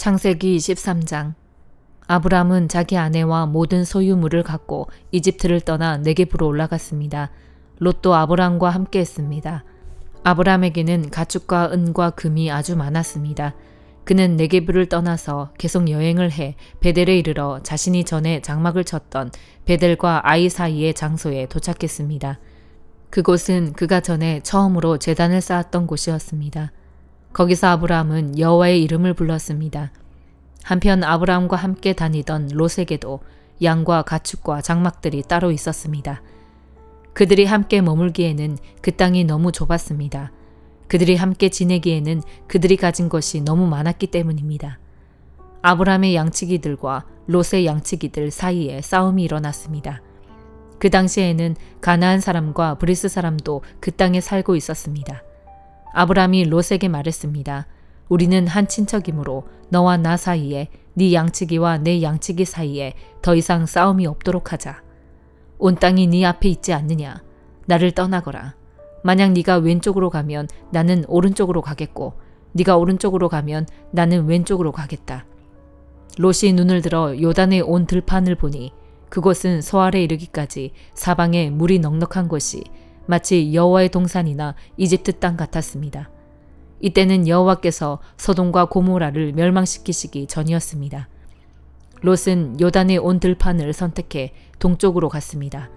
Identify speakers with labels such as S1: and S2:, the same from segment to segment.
S1: 창세기 13장. 아브람은 자기 아내와 모든 소유물을 갖고 이집트를 떠나 네겝으로 올라갔습니다. 롯도 아브람과 함께 했습니다. 아브람에게는 가축과 은과 금이 아주 많았습니다. 그는 네겝을 떠나서 계속 여행을 해 베델에 이르러 자신이 전에 장막을 쳤던 베델과 아이 사이의 장소에 도착했습니다. 그곳은 그가 전에 처음으로 제단을 쌓았던 곳이었습니다. 거기서 아브람은 여호와의 이름을 불렀습니다. 한편 아브람과 함께 다니던 롯에게도 양과 가축과 장막들이 따로 있었습니다. 그들이 함께 머물기에는 그 땅이 너무 좁았습니다. 그들이 함께 지내기에는 그들이 가진 것이 너무 많았기 때문입니다. 아브람의 양치기들과 롯의 양치기들 사이에 싸움이 일어났습니다. 그 당시에는 가나안 사람과 브리스 사람도 그 땅에 살고 있었습니다. 아브람이 롯에게 말했습니다. 우리는 한 친척이므로 너와 나 사이에 네 양치기와 내 양치기 사이에 더 이상 싸움이 없도록 하자. 온 땅이 네 앞에 있지 않느냐. 나를 떠나거라. 만약 네가 왼쪽으로 가면 나는 오른쪽으로 가겠고 네가 오른쪽으로 가면 나는 왼쪽으로 가겠다. 롯이 눈을 들어 요단의 온 들판을 보니 그곳은 소알에 이르기까지 사방에 물이 넉넉한 곳이 마치 여호와의 동산이나 이집트 땅 같았습니다. 이때는 여호와께서 소돔과 고모라를 멸망시키시기 전이었습니다. 롯은 요단의 온 들판을 선택해 동쪽으로 갔습니다.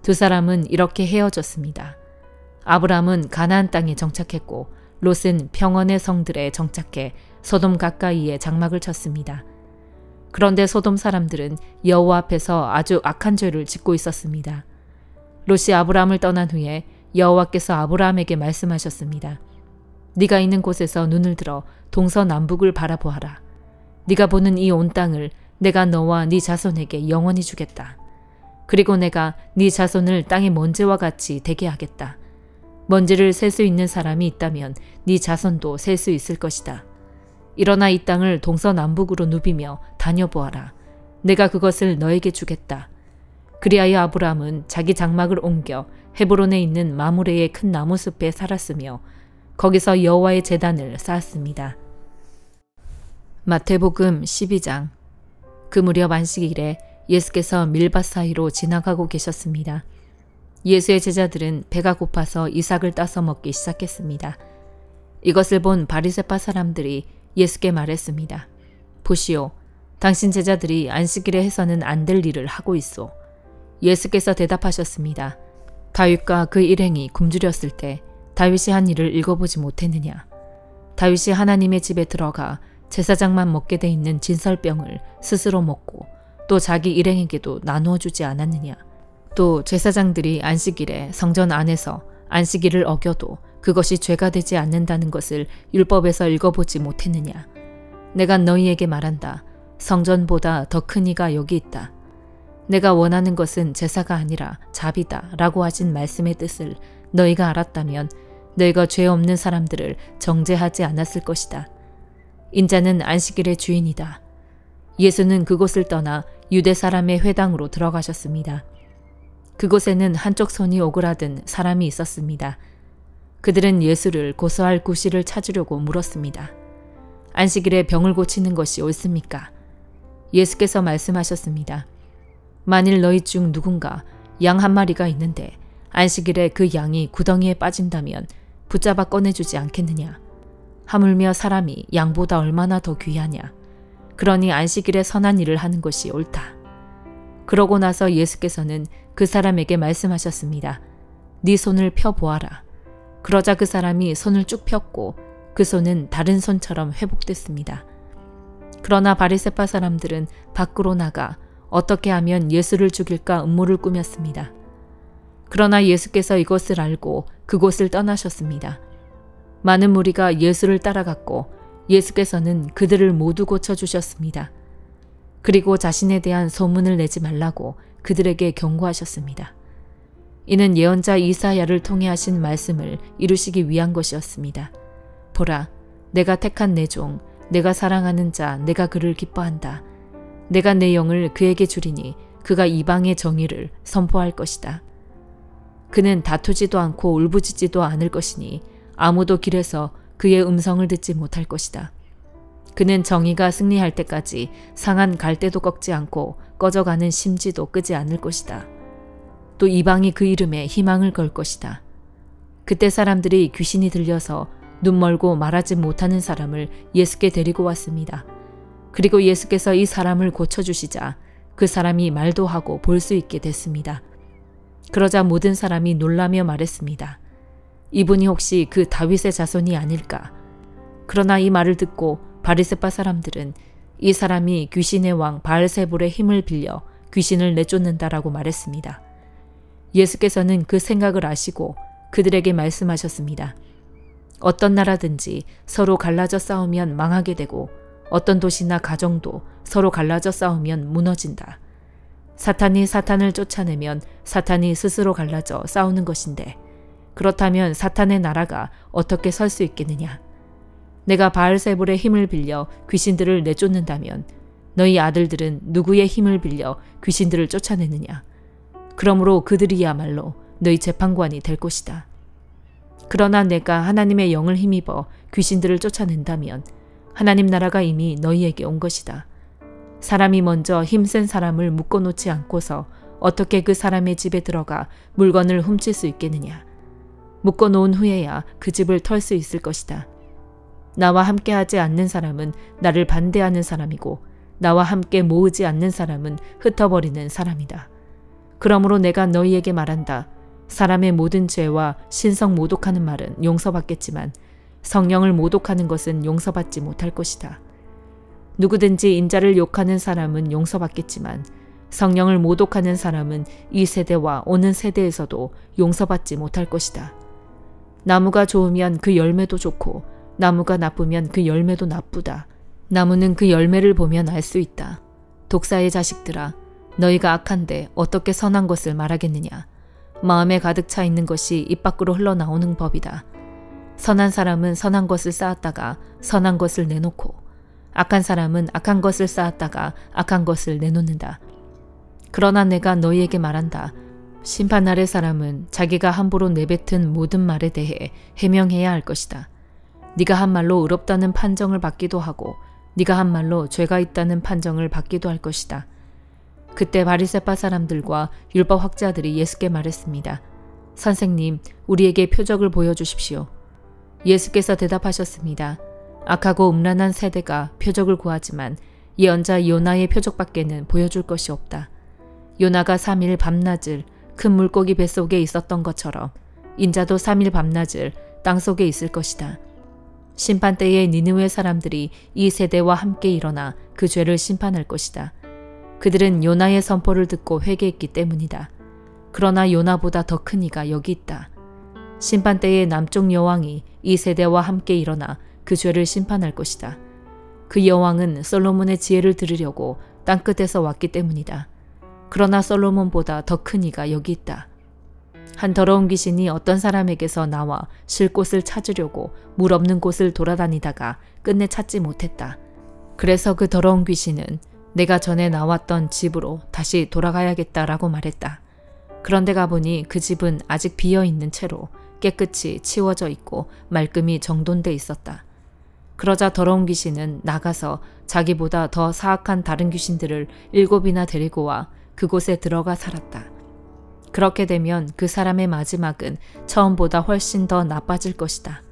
S1: 두 사람은 이렇게 헤어졌습니다. 아브람은 가나안 땅에 정착했고 롯은 평원의 성들에 정착해 소돔 가까이에 장막을 쳤습니다. 그런데 소돔 사람들은 여호와 앞에서 아주 악한 죄를 짓고 있었습니다. 롯이 아브람을 떠난 후에 여호와께서 아브람에게 말씀하셨습니다. 네가 있는 곳에서 눈을 들어 동서남북을 바라보아라. 네가 보는 이 온 땅을 내가 너와 네 자손에게 영원히 주겠다. 그리고 내가 네 자손을 땅의 먼지와 같이 되게 하겠다. 먼지를 셀 수 있는 사람이 있다면 네 자손도 셀 수 있을 것이다. 일어나 이 땅을 동서남북으로 누비며 다녀보아라. 내가 그것을 너에게 주겠다. 그리하여 아브람은 자기 장막을 옮겨 헤브론에 있는 마므레의 큰 나무숲에 살았으며 거기서 여호와의 제단을 쌓았습니다. 마태복음 12장. 그 무렵 안식일에 예수께서 밀밭 사이로 지나가고 계셨습니다. 예수의 제자들은 배가 고파서 이삭을 따서 먹기 시작했습니다. 이것을 본 바리새파 사람들이 예수께 말했습니다. 보시오, 당신 제자들이 안식일에 해서는 안 될 일을 하고 있소. 예수께서 대답하셨습니다. 다윗과 그 일행이 굶주렸을 때 다윗이 한 일을 읽어보지 못했느냐. 다윗이 하나님의 집에 들어가 제사장만 먹게 돼 있는 진설병을 스스로 먹고 또 자기 일행에게도 나누어 주지 않았느냐. 또 제사장들이 안식일에 성전 안에서 안식일을 어겨도 그것이 죄가 되지 않는다는 것을 율법에서 읽어보지 못했느냐. 내가 너희에게 말한다. 성전보다 더 큰 이가 여기 있다. 내가 원하는 것은 제사가 아니라 자비다 라고 하신 말씀의 뜻을 너희가 알았다면 너희가 죄 없는 사람들을 정죄하지 않았을 것이다. 인자는 안식일의 주인이다. 예수는 그곳을 떠나 유대 사람의 회당으로 들어가셨습니다. 그곳에는 한쪽 손이 오그라든 사람이 있었습니다. 그들은 예수를 고소할 구실을 찾으려고 물었습니다. 안식일에 병을 고치는 것이 옳습니까? 예수께서 말씀하셨습니다. 만일 너희 중 누군가 양 한 마리가 있는데 안식일에 그 양이 구덩이에 빠진다면 붙잡아 꺼내주지 않겠느냐. 하물며 사람이 양보다 얼마나 더 귀하냐. 그러니 안식일에 선한 일을 하는 것이 옳다. 그러고 나서 예수께서는 그 사람에게 말씀하셨습니다. 네 손을 펴보아라. 그러자 그 사람이 손을 쭉 폈고 그 손은 다른 손처럼 회복됐습니다. 그러나 바리새파 사람들은 밖으로 나가 어떻게 하면 예수를 죽일까 음모를 꾸몄습니다. 그러나 예수께서 이것을 알고 그곳을 떠나셨습니다. 많은 무리가 예수를 따라갔고 예수께서는 그들을 모두 고쳐주셨습니다. 그리고 자신에 대한 소문을 내지 말라고 그들에게 경고하셨습니다. 이는 예언자 이사야를 통해 하신 말씀을 이루시기 위한 것이었습니다. 보라, 내가 택한 내 종, 내가 사랑하는 자, 내가 그를 기뻐한다. 내가 내 영을 그에게 주리니 그가 이방의 정의를 선포할 것이다. 그는 다투지도 않고 울부짖지도 않을 것이니 아무도 길에서 그의 음성을 듣지 못할 것이다. 그는 정의가 승리할 때까지 상한 갈대도 꺾지 않고 꺼져가는 심지도 끄지 않을 것이다. 또 이방이 그 이름에 희망을 걸 것이다. 그때 사람들이 귀신이 들려서 눈 멀고 말하지 못하는 사람을 예수께 데리고 왔습니다. 그리고 예수께서 이 사람을 고쳐주시자 그 사람이 말도 하고 볼 수 있게 됐습니다. 그러자 모든 사람이 놀라며 말했습니다. 이분이 혹시 그 다윗의 자손이 아닐까? 그러나 이 말을 듣고 바리새파 사람들은 이 사람이 귀신의 왕 바알세불의 힘을 빌려 귀신을 내쫓는다라고 말했습니다. 예수께서는 그 생각을 아시고 그들에게 말씀하셨습니다. 어떤 나라든지 서로 갈라져 싸우면 망하게 되고 어떤 도시나 가정도 서로 갈라져 싸우면 무너진다. 사탄이 사탄을 쫓아내면 사탄이 스스로 갈라져 싸우는 것인데 그렇다면 사탄의 나라가 어떻게 설 수 있겠느냐? 내가 바알세불의 힘을 빌려 귀신들을 내쫓는다면 너희 아들들은 누구의 힘을 빌려 귀신들을 쫓아내느냐? 그러므로 그들이야말로 너희 재판관이 될 것이다. 그러나 내가 하나님의 영을 힘입어 귀신들을 쫓아낸다면 하나님 나라가 이미 너희에게 온 것이다. 사람이 먼저 힘센 사람을 묶어놓지 않고서 어떻게 그 사람의 집에 들어가 물건을 훔칠 수 있겠느냐. 묶어놓은 후에야 그 집을 털 수 있을 것이다. 나와 함께하지 않는 사람은 나를 반대하는 사람이고 나와 함께 모으지 않는 사람은 흩어버리는 사람이다. 그러므로 내가 너희에게 말한다. 사람의 모든 죄와 신성 모독하는 말은 용서받겠지만 성령을 모독하는 것은 용서받지 못할 것이다. 누구든지 인자를 욕하는 사람은 용서받겠지만 성령을 모독하는 사람은 이 세대와 오는 세대에서도 용서받지 못할 것이다. 나무가 좋으면 그 열매도 좋고 나무가 나쁘면 그 열매도 나쁘다. 나무는 그 열매를 보면 알 수 있다. 독사의 자식들아, 너희가 악한데 어떻게 선한 것을 말하겠느냐. 마음에 가득 차 있는 것이 입 밖으로 흘러나오는 법이다. 선한 사람은 선한 것을 쌓았다가 선한 것을 내놓고 악한 사람은 악한 것을 쌓았다가 악한 것을 내놓는다. 그러나 내가 너희에게 말한다. 심판날의 사람은 자기가 함부로 내뱉은 모든 말에 대해 해명해야 할 것이다. 네가 한 말로 의롭다는 판정을 받기도 하고 네가 한 말로 죄가 있다는 판정을 받기도 할 것이다. 그때 바리새파 사람들과 율법 학자들이 예수께 말했습니다. 선생님, 우리에게 표적을 보여주십시오. 예수께서 대답하셨습니다. 악하고 음란한 세대가 표적을 구하지만 예언자 요나의 표적밖에는 보여줄 것이 없다. 요나가 3일 밤낮을 큰 물고기 뱃속에 있었던 것처럼 인자도 3일 밤낮을 땅속에 있을 것이다. 심판 때에 니느웨 사람들이 이 세대와 함께 일어나 그 죄를 심판할 것이다. 그들은 요나의 선포를 듣고 회개했기 때문이다. 그러나 요나보다 더 큰 이가 여기 있다. 심판 때에 남쪽 여왕이 이 세대와 함께 일어나 그 죄를 심판할 것이다. 그 여왕은 솔로몬의 지혜를 들으려고 땅끝에서 왔기 때문이다. 그러나 솔로몬보다 더 큰 이가 여기 있다. 한 더러운 귀신이 어떤 사람에게서 나와 쉴 곳을 찾으려고 물 없는 곳을 돌아다니다가 끝내 찾지 못했다. 그래서 그 더러운 귀신은 내가 전에 나왔던 집으로 다시 돌아가야겠다라고 말했다. 그런데 가보니 그 집은 아직 비어있는 채로 깨끗이 치워져 있고 말끔히 정돈돼 있었다. 그러자 더러운 귀신은 나가서 자기보다 더 사악한 다른 귀신들을 7이나 데리고 와 그곳에 들어가 살았다. 그렇게 되면 그 사람의 마지막은 처음보다 훨씬 더 나빠질 것이다.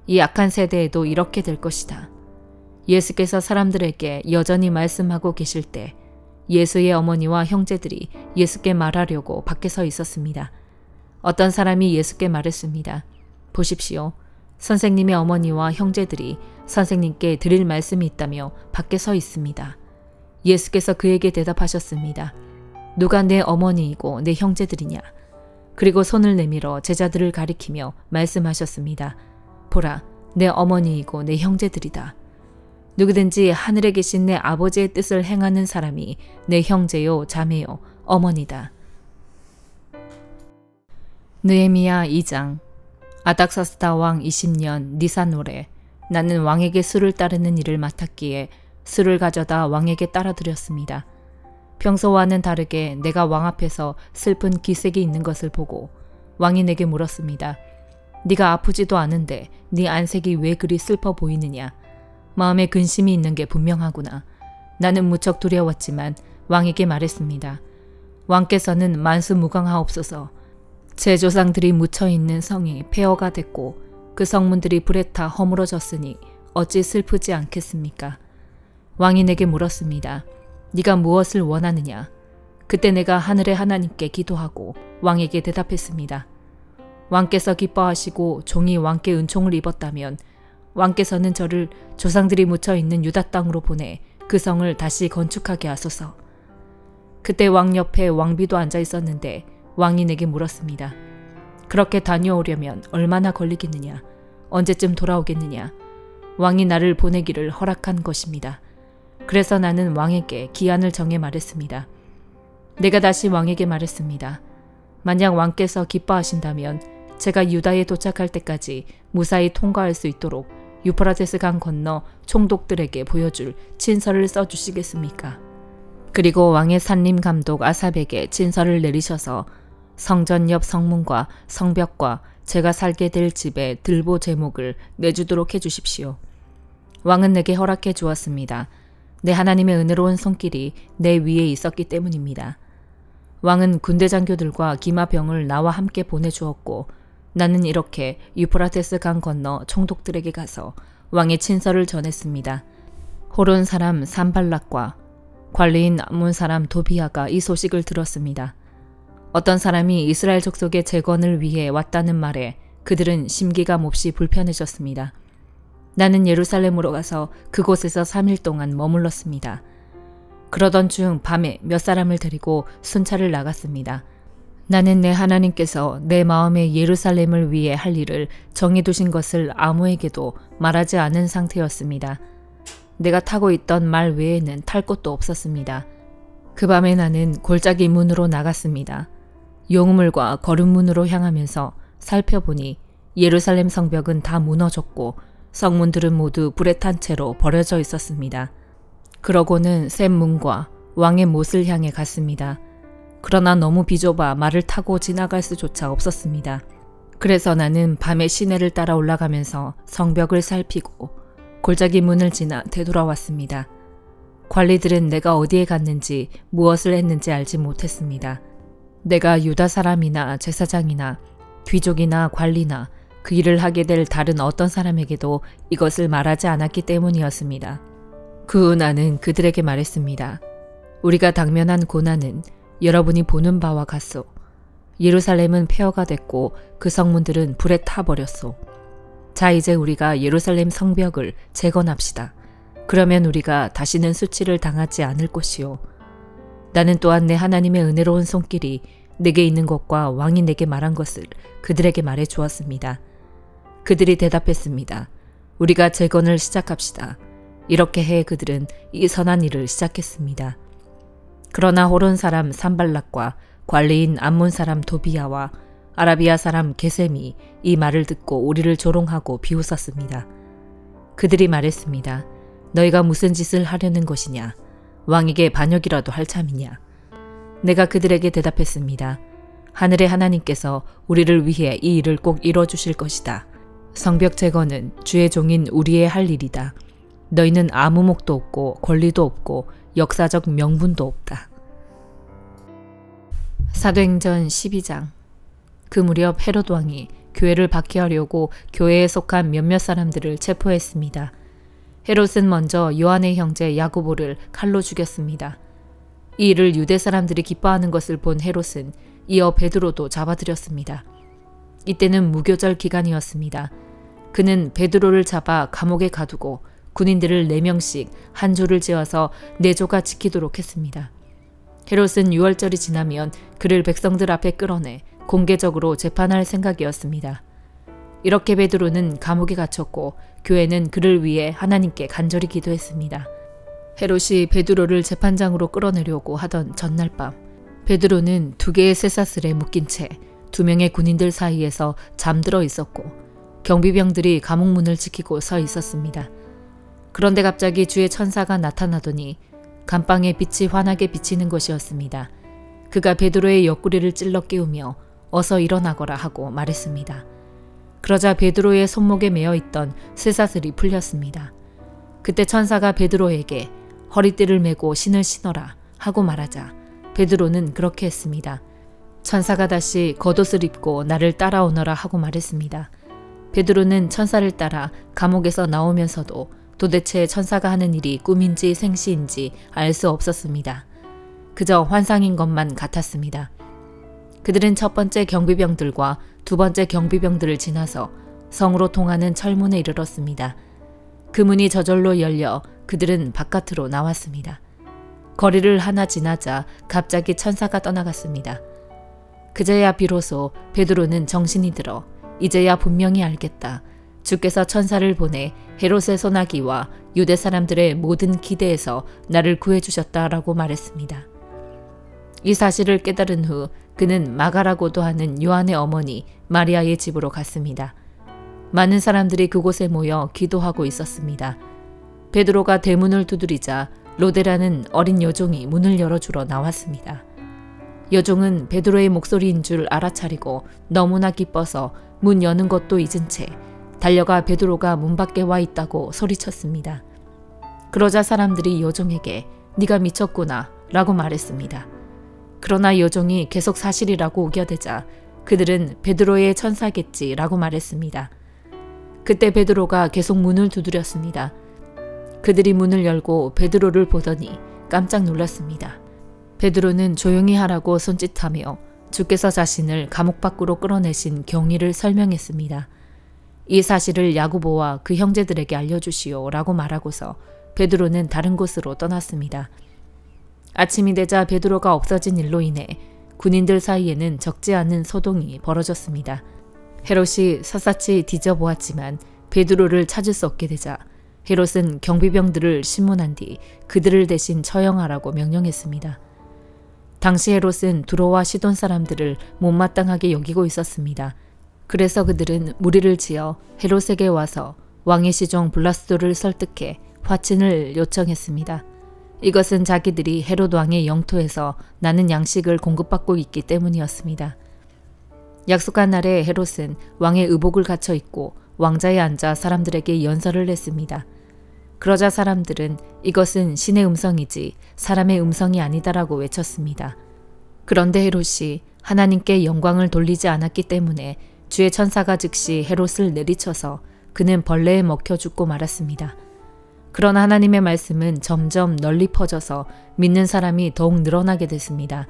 S1: 이 악한 세대에도 이렇게 될 것이다. 예수께서 사람들에게 여전히 말씀하고 계실 때 예수의 어머니와 형제들이 예수께 말하려고 밖에 서 있었습니다. 어떤 사람이 예수께 말했습니다. 보십시오. 선생님의 어머니와 형제들이 선생님께 드릴 말씀이 있다며 밖에 서 있습니다. 예수께서 그에게 대답하셨습니다. 누가 내 어머니이고 내 형제들이냐? 그리고 손을 내밀어 제자들을 가리키며 말씀하셨습니다. 보라, 내 어머니이고 내 형제들이다. 누구든지 하늘에 계신 내 아버지의 뜻을 행하는 사람이 내 형제요, 자매요, 어머니다. 느헤미야 2장. 아닥사스다 왕 20년 니산월에 나는 왕에게 술을 따르는 일을 맡았기에 술을 가져다 왕에게 따라드렸습니다. 평소와는 다르게 내가 왕 앞에서 슬픈 기색이 있는 것을 보고 왕이 내게 물었습니다. 네가 아프지도 않은데 네 안색이 왜 그리 슬퍼 보이느냐? 마음에 근심이 있는 게 분명하구나. 나는 무척 두려웠지만 왕에게 말했습니다. 왕께서는 만수무강하옵소서. 제 조상들이 묻혀있는 성이 폐허가 됐고 그 성문들이 불에 타 허물어졌으니 어찌 슬프지 않겠습니까? 왕이 내게 물었습니다. 네가 무엇을 원하느냐? 그때 내가 하늘의 하나님께 기도하고 왕에게 대답했습니다. 왕께서 기뻐하시고 종이 왕께 은총을 입었다면 왕께서는 저를 조상들이 묻혀있는 유다 땅으로 보내 그 성을 다시 건축하게 하소서. 그때 왕 옆에 왕비도 앉아 있었는데 왕이 내게 물었습니다. 그렇게 다녀오려면 얼마나 걸리겠느냐? 언제쯤 돌아오겠느냐? 왕이 나를 보내기를 허락한 것입니다. 그래서 나는 왕에게 기한을 정해 말했습니다. 내가 다시 왕에게 말했습니다. 만약 왕께서 기뻐하신다면 제가 유다에 도착할 때까지 무사히 통과할 수 있도록 유프라테스 강 건너 총독들에게 보여줄 친서를 써주시겠습니까? 그리고 왕의 산림 감독 아삽에게 친서를 내리셔서 성전 옆 성문과 성벽과 제가 살게 될 집의 들보 제목을 내주도록 해주십시오. 왕은 내게 허락해 주었습니다. 내 하나님의 은혜로운 손길이 내 위에 있었기 때문입니다. 왕은 군대 장교들과 기마병을 나와 함께 보내주었고 나는 이렇게 유프라테스 강 건너 총독들에게 가서 왕의 친서를 전했습니다. 호론 사람 산발락과 관리인 암몬 사람 도비아가 이 소식을 들었습니다. 어떤 사람이 이스라엘 족속의 재건을 위해 왔다는 말에 그들은 심기가 몹시 불편해졌습니다. 나는 예루살렘으로 가서 그곳에서 3일 동안 머물렀습니다. 그러던 중 밤에 몇 사람을 데리고 순찰을 나갔습니다. 나는 내 하나님께서 내 마음에 예루살렘을 위해 할 일을 정해두신 것을 아무에게도 말하지 않은 상태였습니다. 내가 타고 있던 말 외에는 탈 곳도 없었습니다. 그 밤에 나는 골짜기 문으로 나갔습니다. 용우물과 거름문으로 향하면서 살펴보니 예루살렘 성벽은 다 무너졌고 성문들은 모두 불에 탄 채로 버려져 있었습니다. 그러고는 샘문과 왕의 못을 향해 갔습니다. 그러나 너무 비좁아 말을 타고 지나갈 수조차 없었습니다. 그래서 나는 밤에 시내를 따라 올라가면서 성벽을 살피고 골짜기 문을 지나 되돌아왔습니다. 관리들은 내가 어디에 갔는지 무엇을 했는지 알지 못했습니다. 내가 유다 사람이나 제사장이나 귀족이나 관리나 그 일을 하게 될 다른 어떤 사람에게도 이것을 말하지 않았기 때문이었습니다. 그 후 나는 그들에게 말했습니다. 우리가 당면한 고난은 여러분이 보는 바와 같소. 예루살렘은 폐허가 됐고 그 성문들은 불에 타버렸소. 자, 이제 우리가 예루살렘 성벽을 재건합시다. 그러면 우리가 다시는 수치를 당하지 않을 것이요. 나는 또한 내 하나님의 은혜로운 손길이 내게 있는 것과 왕이 내게 말한 것을 그들에게 말해 주었습니다. 그들이 대답했습니다. 우리가 재건을 시작합시다. 이렇게 해 그들은 이 선한 일을 시작했습니다. 그러나 호론 사람 산발락과 관리인 암몬 사람 도비아와 아라비아 사람 게셈이 이 말을 듣고 우리를 조롱하고 비웃었습니다. 그들이 말했습니다. 너희가 무슨 짓을 하려는 것이냐? 왕에게 반역이라도 할 참이냐? 내가 그들에게 대답했습니다. 하늘의 하나님께서 우리를 위해 이 일을 꼭 이뤄주실 것이다. 성벽 재건은 주의 종인 우리의 할 일이다. 너희는 아무 목도 없고 권리도 없고 역사적 명분도 없다. 사도행전 12장. 그 무렵 헤롯 왕이 교회를 박해하려고 교회에 속한 몇몇 사람들을 체포했습니다. 헤롯은 먼저 요한의 형제 야고보를 칼로 죽였습니다. 이 일을 유대 사람들이 기뻐하는 것을 본 헤롯은 이어 베드로도 잡아들였습니다. 이때는 무교절 기간이었습니다. 그는 베드로를 잡아 감옥에 가두고 군인들을 4명씩 한 조를 지어서 4조가 지키도록 했습니다. 헤롯은 6월절이 지나면 그를 백성들 앞에 끌어내 공개적으로 재판할 생각이었습니다. 이렇게 베드로는 감옥에 갇혔고 교회는 그를 위해 하나님께 간절히 기도했습니다. 헤롯이 베드로를 재판장으로 끌어내려고 하던 전날 밤, 베드로는 2개의 쇠사슬에 묶인 채 2명의 군인들 사이에서 잠들어 있었고 경비병들이 감옥 문을 지키고 서 있었습니다. 그런데 갑자기 주의 천사가 나타나더니 감방에 빛이 환하게 비치는 것이었습니다. 그가 베드로의 옆구리를 찔러 깨우며 어서 일어나거라 하고 말했습니다. 그러자 베드로의 손목에 매어 있던 쇠사슬이 풀렸습니다. 그때 천사가 베드로에게 허리띠를 메고 신을 신어라 하고 말하자 베드로는 그렇게 했습니다. 천사가 다시 겉옷을 입고 나를 따라오너라 하고 말했습니다. 베드로는 천사를 따라 감옥에서 나오면서도 도대체 천사가 하는 일이 꿈인지 생시인지 알 수 없었습니다. 그저 환상인 것만 같았습니다. 그들은 첫 번째 경비병들과 두 번째 경비병들을 지나서 성으로 통하는 철문에 이르렀습니다. 그 문이 저절로 열려 그들은 바깥으로 나왔습니다. 거리를 하나 지나자 갑자기 천사가 떠나갔습니다. 그제야 비로소 베드로는 정신이 들어 이제야 분명히 알겠다. 주께서 천사를 보내 헤롯의 소나기와 유대 사람들의 모든 기대에서 나를 구해주셨다라고 말했습니다. 이 사실을 깨달은 후 그는 마가라고도 하는 요한의 어머니 마리아의 집으로 갔습니다. 많은 사람들이 그곳에 모여 기도하고 있었습니다. 베드로가 대문을 두드리자 로데라는 어린 여종이 문을 열어주러 나왔습니다. 여종은 베드로의 목소리인 줄 알아차리고 너무나 기뻐서 문 여는 것도 잊은 채 달려가 베드로가 문 밖에 와 있다고 소리쳤습니다. 그러자 사람들이 여종에게 네가 미쳤구나 라고 말했습니다. 그러나 여종이 계속 사실이라고 우겨대자 그들은 베드로의 천사겠지 라고 말했습니다. 그때 베드로가 계속 문을 두드렸습니다. 그들이 문을 열고 베드로를 보더니 깜짝 놀랐습니다. 베드로는 조용히 하라고 손짓하며 주께서 자신을 감옥 밖으로 끌어내신 경위를 설명했습니다. 이 사실을 야고보와 그 형제들에게 알려주시오 라고 말하고서 베드로는 다른 곳으로 떠났습니다. 아침이 되자 베드로가 없어진 일로 인해 군인들 사이에는 적지 않은 소동이 벌어졌습니다. 헤롯이 샅샅이 뒤져보았지만 베드로를 찾을 수 없게 되자 헤롯은 경비병들을 신문한 뒤 그들을 대신 처형하라고 명령했습니다. 당시 헤롯은 두로와 시돈 사람들을 못마땅하게 여기고 있었습니다. 그래서 그들은 무리를 지어 헤롯에게 와서 왕의 시종 블라스도를 설득해 화친을 요청했습니다. 이것은 자기들이 헤롯 왕의 영토에서 나는 양식을 공급받고 있기 때문이었습니다. 약속한 날에 헤롯은 왕의 의복을 갖춰 입고 왕자에 앉아 사람들에게 연설을 했습니다. 그러자 사람들은 이것은 신의 음성이지 사람의 음성이 아니다라고 외쳤습니다. 그런데 헤롯이 하나님께 영광을 돌리지 않았기 때문에 주의 천사가 즉시 헤롯을 내리쳐서 그는 벌레에 먹혀 죽고 말았습니다. 그러나 하나님의 말씀은 점점 널리 퍼져서 믿는 사람이 더욱 늘어나게 됐습니다.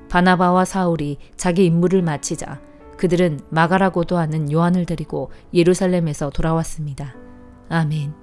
S1: 바나바와 사울이 자기 임무를 마치자 그들은 마가라고도 하는 요한을 데리고 예루살렘에서 돌아왔습니다. 아멘.